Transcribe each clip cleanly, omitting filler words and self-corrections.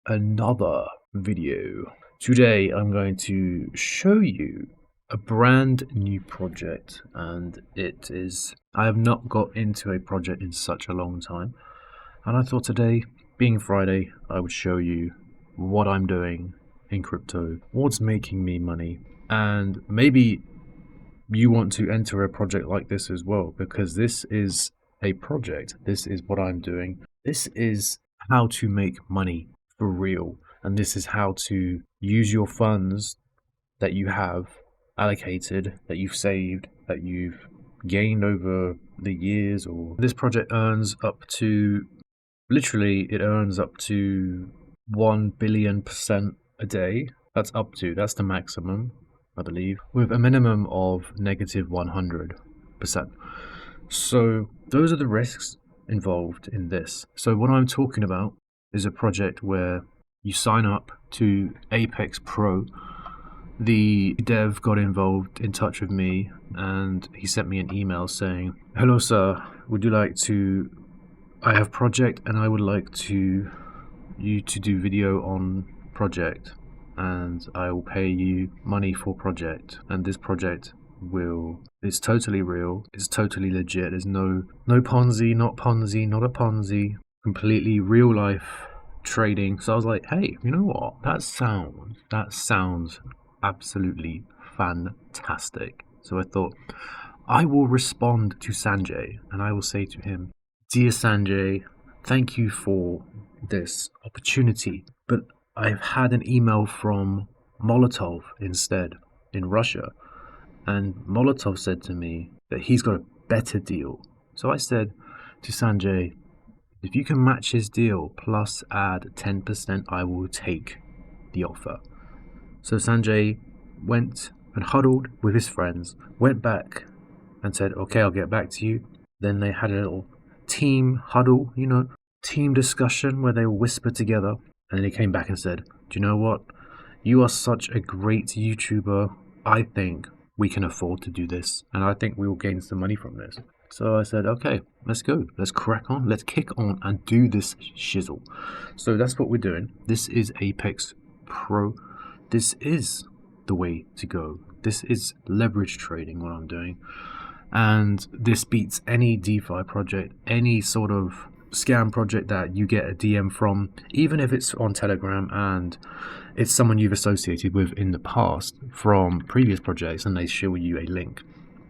another video. Today I'm going to show you a brand new project, and I have not got into a project in such a long time, and I thought today, being Friday, I would show you what I'm doing in crypto, what's making me money, and maybe you want to enter a project like this as well, because this is a project. This is what I'm doing. This is how to make money for real. And this is how to use your funds that you have allocated, that you've saved, that you've gained over the years. Or this project earns up to, literally, it earns up to 1 billion% a day. That's the maximum, I believe, with a minimum of negative 100%. So those are the risks involved in this. So what I'm talking about is a project where you sign up to Apex Pro. The dev got involved, in touch with me, and he sent me an email saying, "Hello sir, I have project and I would like you to do video on project, and I will pay you money for project, and this project it's totally real, it's totally legit, there's no Ponzi, not a Ponzi, completely real life trading." So I was like, hey, you know what, that sounds absolutely fantastic. So I thought, I will respond to Sanjay and I will say to him, "Dear Sanjay, thank you for this opportunity, but I've had an email from Molotov instead in Russia, and Molotov said to me that he's got a better deal." So I said to Sanjay, if you can match his deal plus add 10%, I will take the offer. So Sanjay went and huddled with his friends, went back and said, okay, I'll get back to you. Then they had a little team huddle, team discussion where they whispered together. And then he came back and said, do you know what? You are such a great YouTuber. I think we can afford to do this, and I think we will gain some money from this. So I said, okay, let's go. Let's crack on. Let's kick on and do this shizzle. So that's what we're doing. This is Apex Pro. This is the way to go. This is leverage trading, what I'm doing. And this beats any DeFi project, any sort of scam project that you get a DM from, even if it's on Telegram and it's someone you've associated with in the past from previous projects, and they show you a link.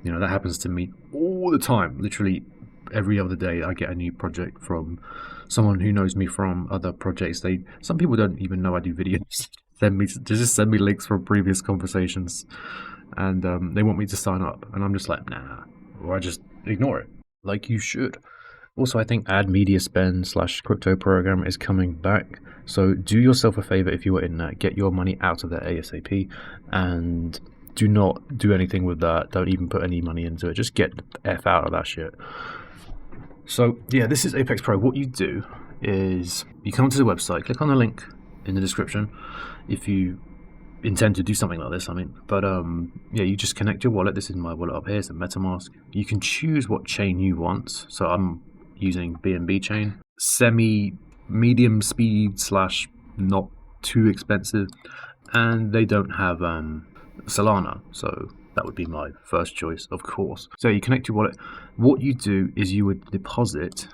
That happens to me all the time. Literally every other day I get a new project from someone who knows me from other projects. Some people don't even know I do videos. They just send me links from previous conversations, and they want me to sign up, and I'm just like, nah, or I just ignore it, like you should. Also, I think ad media spend / crypto program is coming back. So do yourself a favor if you were in that. Get your money out of that ASAP, and do not do anything with that. Don't even put any money into it. Just get the F out of that shit. So yeah, this is Apex Pro. What you do is you come to the website, click on the link in the description if you intend to do something like this, but you just connect your wallet. This is my wallet up here. It's a MetaMask. You can choose what chain you want. So I'm using BNB chain, medium speed / not too expensive, and they don't have Solana, so that would be my first choice, of course. So you connect your wallet. What you do is you would deposit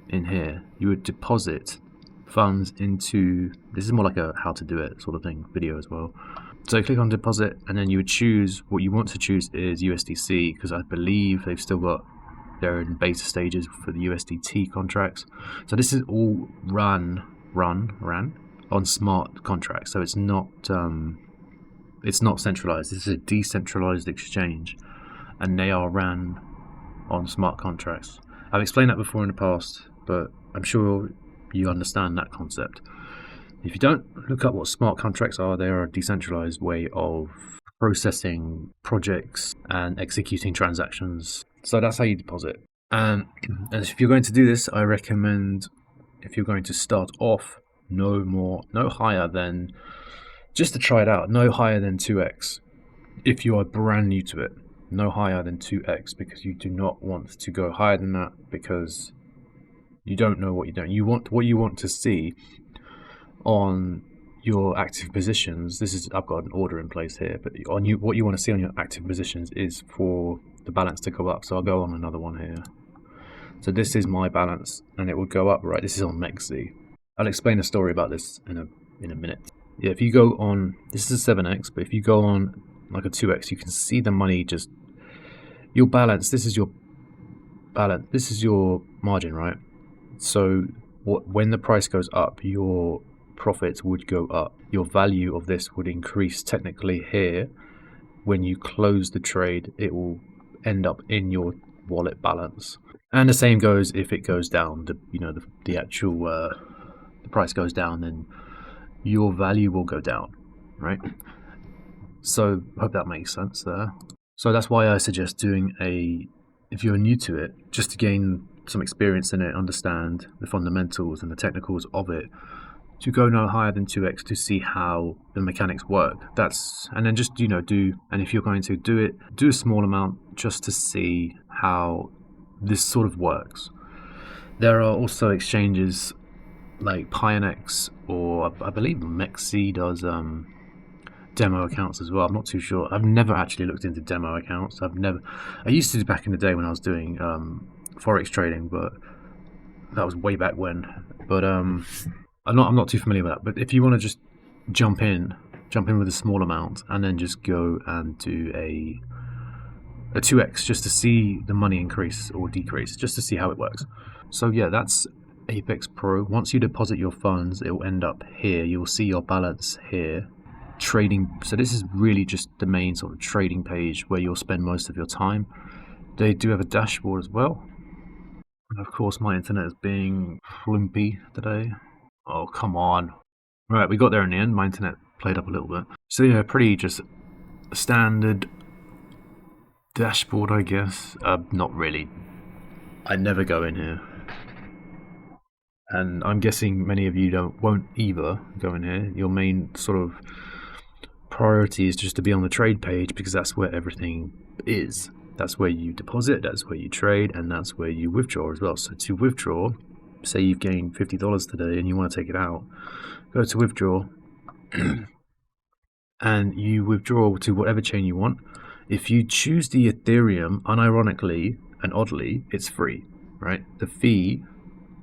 in here. You would deposit funds into, this is more like a how to do it sort of thing video as well. So click on deposit, and then you would choose what you want to choose is USDC, because I believe they're in beta stages for the USDT contracts. So this is all run on smart contracts. So it's not centralized. This is a decentralized exchange, and they are ran on smart contracts. I've explained that before in the past, but I'm sure you understand that concept. If you don't, look up what smart contracts are. They are a decentralized way of processing projects and executing transactions. So that's how you deposit. And if you're going to do this, I recommend, if you're going to start off, no higher than, just to try it out, no higher than 2x. If you are brand new to it, no higher than 2x, because you do not want to go higher than that, because you don't know what you're doing. What you want to see on your active positions, this is, I've got an order in place here, but on you, what you want to see on your active positions is for the balance to go up. So I'll go on another one here. So this is my balance, and it will go up, right? This is on Mexc. I'll explain a story about this in a minute. Yeah, if you go on, this is a 7x, but if you go on like a 2x, you can see the money just, your balance, this is your balance, this is your margin, right? So when the price goes up, your profits would go up. Your value of this would increase technically here. When you close the trade, it will end up in your wallet balance. And the same goes if it goes down. The actual the price goes down, then your value will go down, right? So I hope that makes sense there. So that's why I suggest doing if you're new to it, just to gain some experience in it, understand the fundamentals and the technicals of it, to go no higher than 2x to see how the mechanics work. And then just and if you're going to do it, do a small amount just to see how this sort of works. There are also exchanges like Pionex, or I believe Mexc does demo accounts as well. I'm not too sure. I've never actually looked into demo accounts. I used to back in the day when I was doing forex trading, but that was way back when. But I'm not too familiar with that. But if you want to just jump in with a small amount and then just go and do a 2x just to see the money increase or decrease, just to see how it works. So yeah, that's Apex Pro. Once you deposit your funds, it will end up here. You'll see your balance here. Trading. So this is really just the main sort of trading page where you'll spend most of your time. They do have a dashboard as well. And of course, my internet is being flumpy today. Oh, come on. Right, we got there in the end. My internet played up a little bit. So yeah, pretty just standard dashboard, I guess. Not really. I never go in here. And I'm guessing many of you won't either go in here. Your main sort of priority is just to be on the trade page, because that's where everything is. That's where you deposit, that's where you trade, and that's where you withdraw as well. So to withdraw, say you've gained $50 today and you want to take it out, go to withdraw and you withdraw to whatever chain you want. If you choose the Ethereum, unironically and oddly, it's free, right? The fee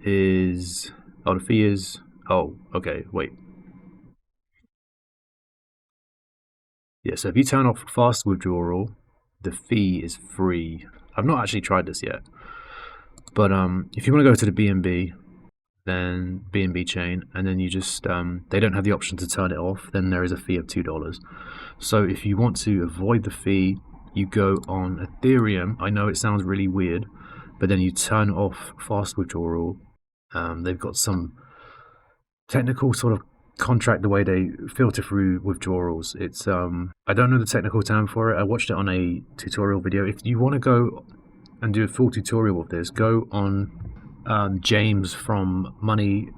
is, okay, wait. Yeah, so if you turn off fast withdrawal, the fee is free. I've not actually tried this yet, but if you want to go to the BNB, then BNB chain, and then you just they don't have the option to turn it off, then there is a fee of $2. So if you want to avoid the fee, you go on Ethereum. I know it sounds really weird, but then you turn off fast withdrawal. They've got some technical sort of contract the way they filter through withdrawals. It's I don't know the technical term for it. I watched it on a tutorial video. If you want to go and do a full tutorial of this, go on James from Money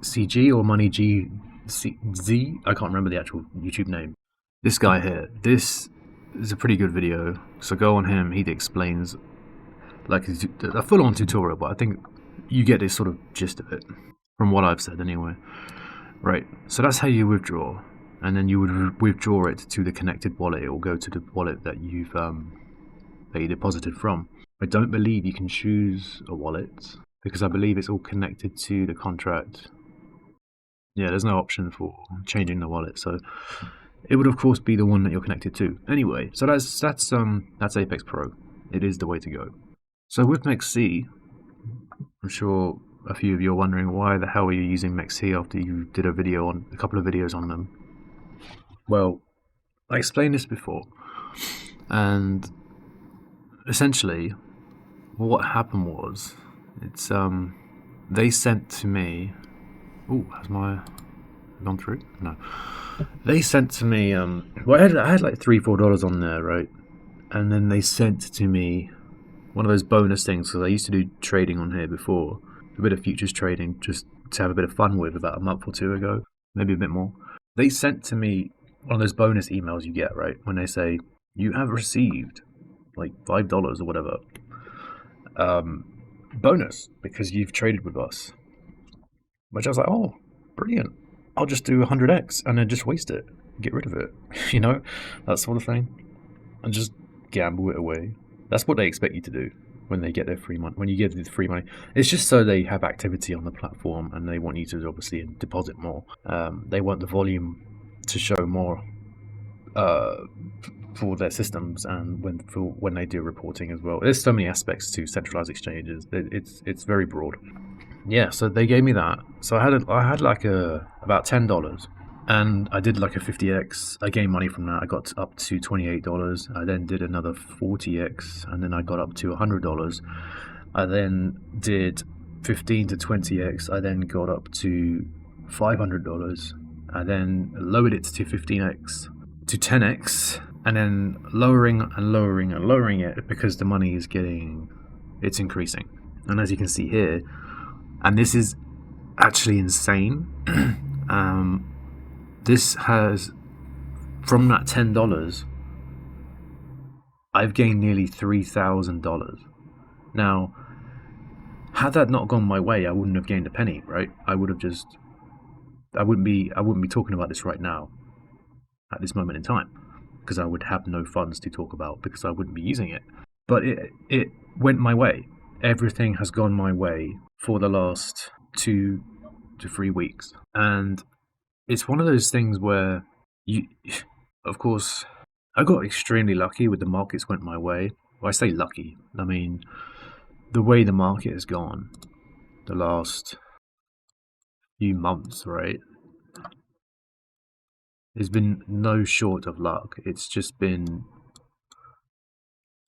CG or Money GZ. I can't remember the actual YouTube name. This guy here. This is a pretty good video. So go on him. He explains like a full-on tutorial, but I think you get this sort of gist of it from what I've said anyway. Right, so that's how you withdraw, and then you would withdraw it to the connected wallet. It will go to the wallet that you deposited from. I don't believe you can choose a wallet, because I believe it's all connected to the contract. Yeah, there's no option for changing the wallet, so it would of course be the one that you're connected to. Anyway, so that's Apex Pro. It is the way to go. So with Mexc, I'm sure a few of you are wondering, why the hell are you using Mexc after you did a couple of videos on them? Well, I explained this before, and essentially what happened was, it's they sent to me, has my gone through? No. They sent to me well, I had like $3-4 on there, right? And then they sent to me one of those bonus things, because I used to do trading on here before, a bit of futures trading, just to have a bit of fun with, about a month or two ago, maybe a bit more. They sent to me one of those bonus emails you get, right, when they say you have received like $5 or whatever bonus because you've traded with us. Which I was like, oh, brilliant. I'll just do 100x and then just waste it, get rid of it, that sort of thing, and just gamble it away. That's what they expect you to do when they get their free money. When you give the free money, it's just so they have activity on the platform and they want you to obviously deposit more. They want the volume to show more for their systems and when they do reporting as well. There's so many aspects to centralized exchanges. It's very broad. Yeah, so they gave me that. So I had like about $10, and I did like a 50x. I gained money from that. I got up to $28. I then did another 40x, and then I got up to $100. I then did 15 to 20x. I then got up to $500. I then lowered it to 15x to 10x, and then lowering and lowering and lowering it because the money is it's increasing. And as you can see here, and this is actually insane. This has, from that $10, I've gained nearly $3,000. Now, had that not gone my way, I wouldn't have gained a penny, right? I wouldn't be talking about this right now, at this moment in time, because I would have no funds to talk about because I wouldn't be using it. But it went my way. Everything has gone my way for the last 2 to 3 weeks. And it's one of those things where of course, I got extremely lucky with the markets went my way. Well, I say lucky. I mean, the way the market has gone the last few months, right? There's been no short of luck. It's just been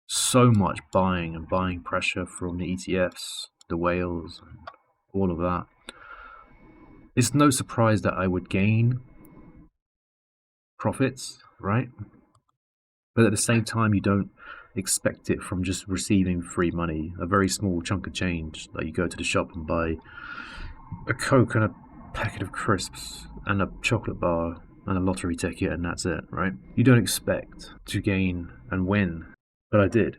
so much buying and buying pressure from the ETFs, the whales, and all of that. It's no surprise that I would gain profits, right? But at the same time, you don't expect it from just receiving free money, a very small chunk of change. Like you go to the shop and buy a Coke and a packet of crisps and a chocolate bar and a lottery ticket, and that's it, right? You don't expect to gain and win, but I did.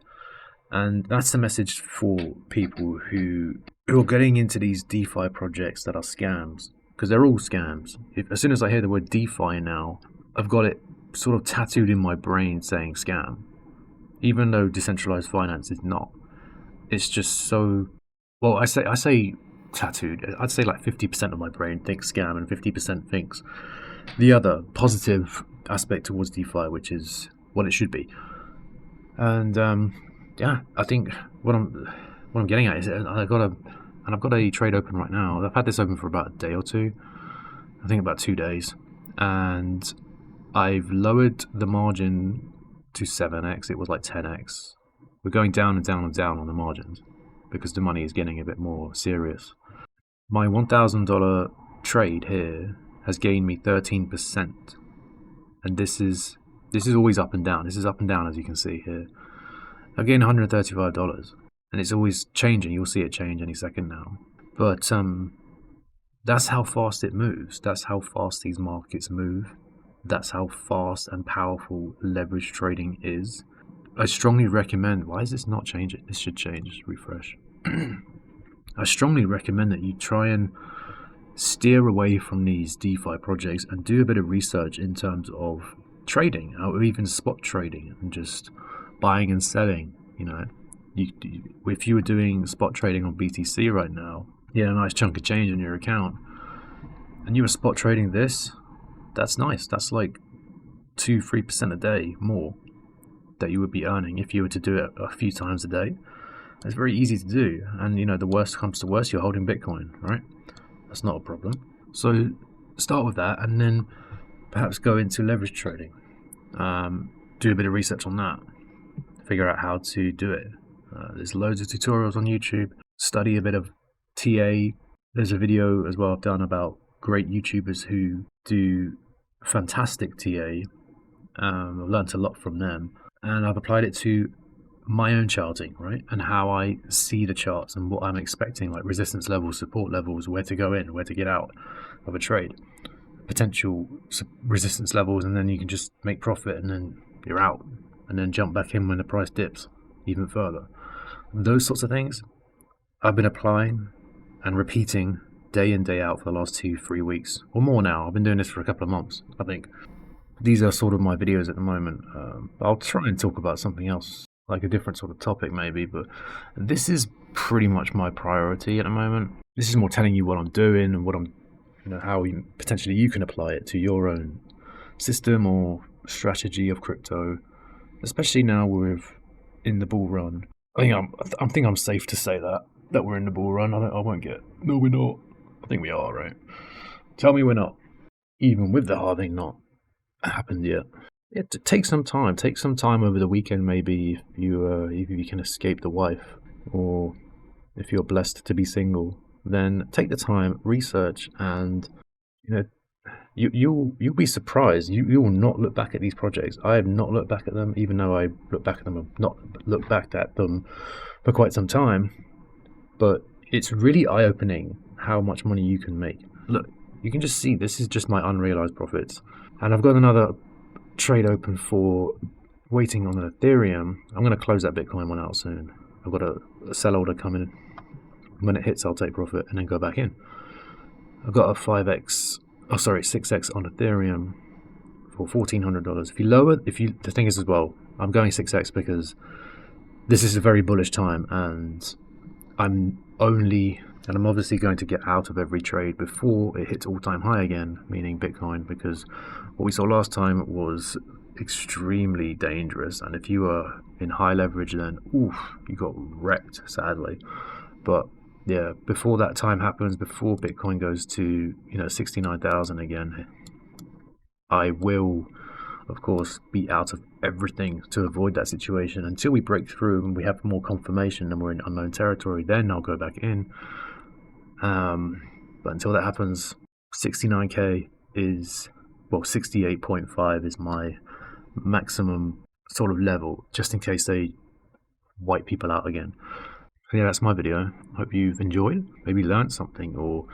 And that's the message for people who are getting into these DeFi projects that are scams, because they're all scams. As soon as I hear the word DeFi now, I've got it sort of tattooed in my brain saying scam, even though decentralized finance is not. It's just so, well, I say tattooed. I'd say like 50% of my brain thinks scam and 50% thinks the other positive aspect towards DeFi, which is what it should be. And yeah, I think what I'm getting at is I've got a trade open right now. I've had this open for about a day or two. I think about 2 days, and I've lowered the margin to 7x. It was like 10x. We're going down and down and down on the margins because the money is getting a bit more serious. My $1,000 trade here has gained me 13%, and this is always up and down. This is up and down, as you can see here. I've gained $135, and it's always changing. You'll see it change any second now. But that's how fast it moves. That's how fast these markets move. That's how fast and powerful leverage trading is. I strongly recommend, why is this not changing? This should change, refresh. I strongly recommend that you try and steer away from these DeFi projects and do a bit of research in terms of trading, or even spot trading, and just buying and selling. If you were doing spot trading on BTC right now, you had a nice chunk of change in your account, and you were spot trading this, that's nice. That's like 2-3% a day more that you would be earning if you were to do it a few times a day. It's very easy to do, and the worst comes to worst, you're holding Bitcoin, right? That's not a problem. So start with that, and then perhaps go into leverage trading. Do a bit of research on that. Figure out how to do it. There's loads of tutorials on YouTube. Study a bit of TA. There's a video as well I've done about great YouTubers who do fantastic TA. I've learned a lot from them, and I've applied it to my own charting, right? And how I see the charts and what I'm expecting, like resistance levels, support levels, where to go in, where to get out of a trade, potential resistance levels, and then you can just make profit, and then you're out, and then jump back in when the price dips even further. Those sorts of things I've been applying and repeating day in, day out for the last 2-3 weeks or more now. I've been doing this for a couple of months, I think. These are sort of my videos at the moment. I'll try and talk about something else, like a different sort of topic maybe, but this is pretty much my priority at the moment. This is more telling you what I'm doing and what I'm, how potentially you can apply it to your own system or strategy of crypto, especially now we're in the bull run. I think I'm safe to say that we're in the bull run. I won't get. No, we're not. I think we are, right? Tell me we're not. Even with the halving not happened yet. Take some time. Take some time over the weekend, maybe if you can escape the wife, or if you're blessed to be single. Then take the time, research, and you'll be surprised. You will not look back at these projects. I have not looked back at them, even though I look back at them. I've not looked back at them for quite some time. But it's really eye-opening how much money you can make. Look, you can just see this is just my unrealized profits, and I've got another trade open for waiting on an Ethereum. I'm going to close that Bitcoin one out soon. I've got a sell order coming. When it hits, I'll take profit and then go back in. I've got a 6x on Ethereum for $1,400. The thing is as well, I'm going 6x because this is a very bullish time, and I'm obviously going to get out of every trade before it hits all-time high again, meaning Bitcoin, because what we saw last time was extremely dangerous, and if you were in high leverage, then you got wrecked, sadly. But yeah, before that time happens, before Bitcoin goes to 69,000 again, I will, of course, be out of everything to avoid that situation until we break through and we have more confirmation and we're in unknown territory. Then I'll go back in. But until that happens, 69k is 68.5 is my maximum sort of level, just in case they wipe people out again. Yeah, that's my video. Hope you've enjoyed, maybe learned something, or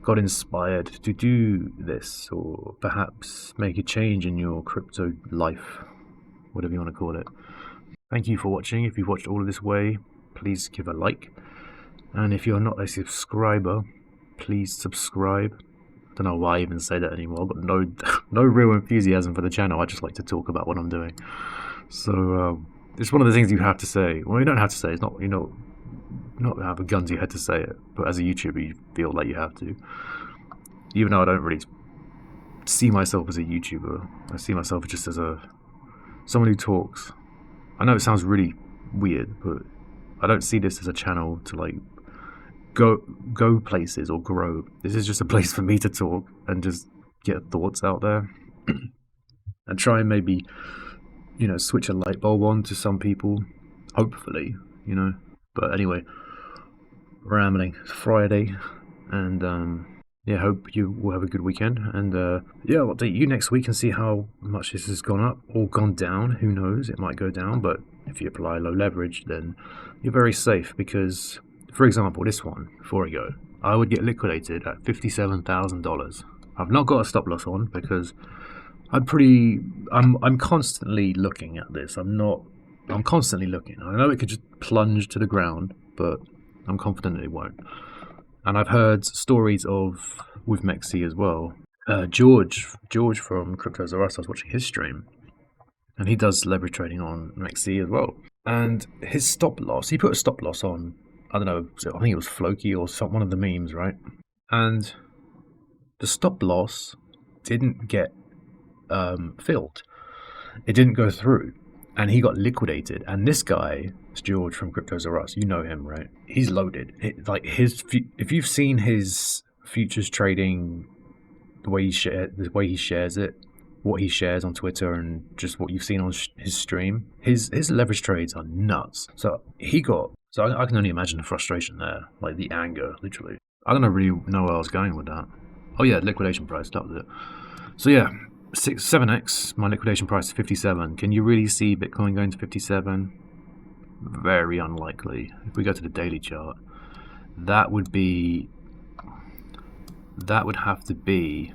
got inspired to do this, or perhaps make a change in your crypto life, whatever you want to call it. Thank you for watching. If you've watched all of this way, please give a like. And if you're not a subscriber, please subscribe. Don't know why I even say that anymore. I've got no real enthusiasm for the channel. I just like to talk about what I'm doing. So it's one of the things you have to say. Well, you don't have to say. It's not, not have a gun to your head to say it, but as a YouTuber you feel like you have to. Even though I don't really see myself as a YouTuber, I see myself just as someone who talks. I know it sounds really weird, but I don't see this as a channel to like go places or grow. This is just a place for me to talk and just get thoughts out there and try and maybe switch a light bulb on to some people, hopefully. But anyway, rambling. It's Friday, and hope you will have a good weekend. And I'll update you next week and see how much this has gone up or gone down. Who knows? It might go down, but if you apply low leverage, then you're very safe. Because, for example, this one, before I go, I would get liquidated at $57,000. I've not got a stop loss on because I'm constantly looking at this. I'm constantly looking. I know it could just plunge to the ground, but I'm confident it won't. And I've heard stories with Mexc as well. George from Cryptos R Us, I was watching his stream, and he does leverage trading on Mexc as well. And his stop loss, he put a stop loss on, I don't know, I think it was Floki or one of the memes, right? And the stop loss didn't get filled. It didn't go through. And he got liquidated. And this guy, it's George from Cryptos R Us, you know him, right? He's loaded. If you've seen his futures trading, the way he shares it, what he shares on Twitter, and just what you've seen on his stream, his leverage trades are nuts. So I can only imagine the frustration there, like the anger, literally. I don't really know where I was going with that. Oh yeah, liquidation price, that was it. So yeah. 7x, my liquidation price is 57. Can you really see Bitcoin going to 57? Very unlikely. If we go to the daily chart, that would have to be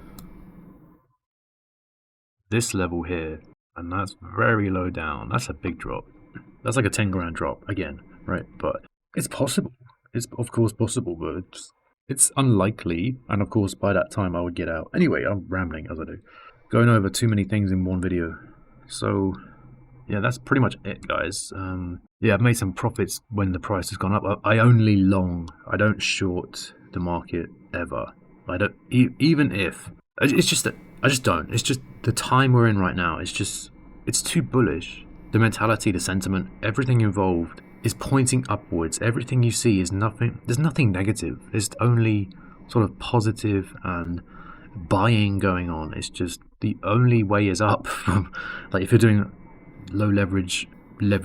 this level here, and that's very low down. That's a big drop. That's like a 10 grand drop again, right? But it's possible. It's of course possible, but It's unlikely, and of course by that time I would get out. Anyway, I'm rambling as I do. Going over too many things in one video. So yeah, that's pretty much it, guys. Yeah, I've made some profits when the price has gone up. I only long. I don't short the market ever. I don't, even if it's just that I just don't. It's just the time we're in right now. It's too bullish. The mentality, the sentiment, everything involved is pointing upwards. Everything you see is nothing. There's nothing negative. There's only sort of positive and buying going on. It's just the only way is up. From like if you're doing low leverage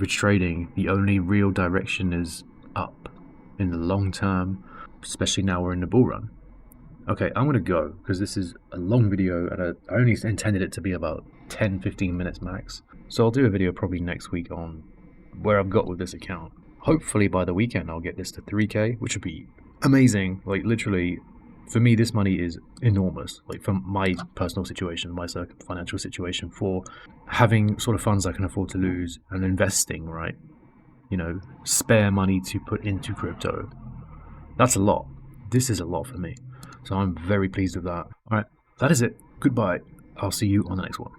trading, the only real direction is up in the long term, especially now we're in the bull run. Okay, I'm gonna go because this is a long video and I only intended it to be about 10-15 minutes max. So I'll do a video probably next week on where I've got with this account. Hopefully by the weekend I'll get this to 3k, which would be amazing. Like literally, for me this money is enormous. Like for my personal situation, my financial situation, for having sort of funds I can afford to lose and investing, right? You know, spare money to put into crypto. That's a lot. This is a lot for me. So I'm very pleased with that. Alright, that is it. Goodbye. I'll see you on the next one.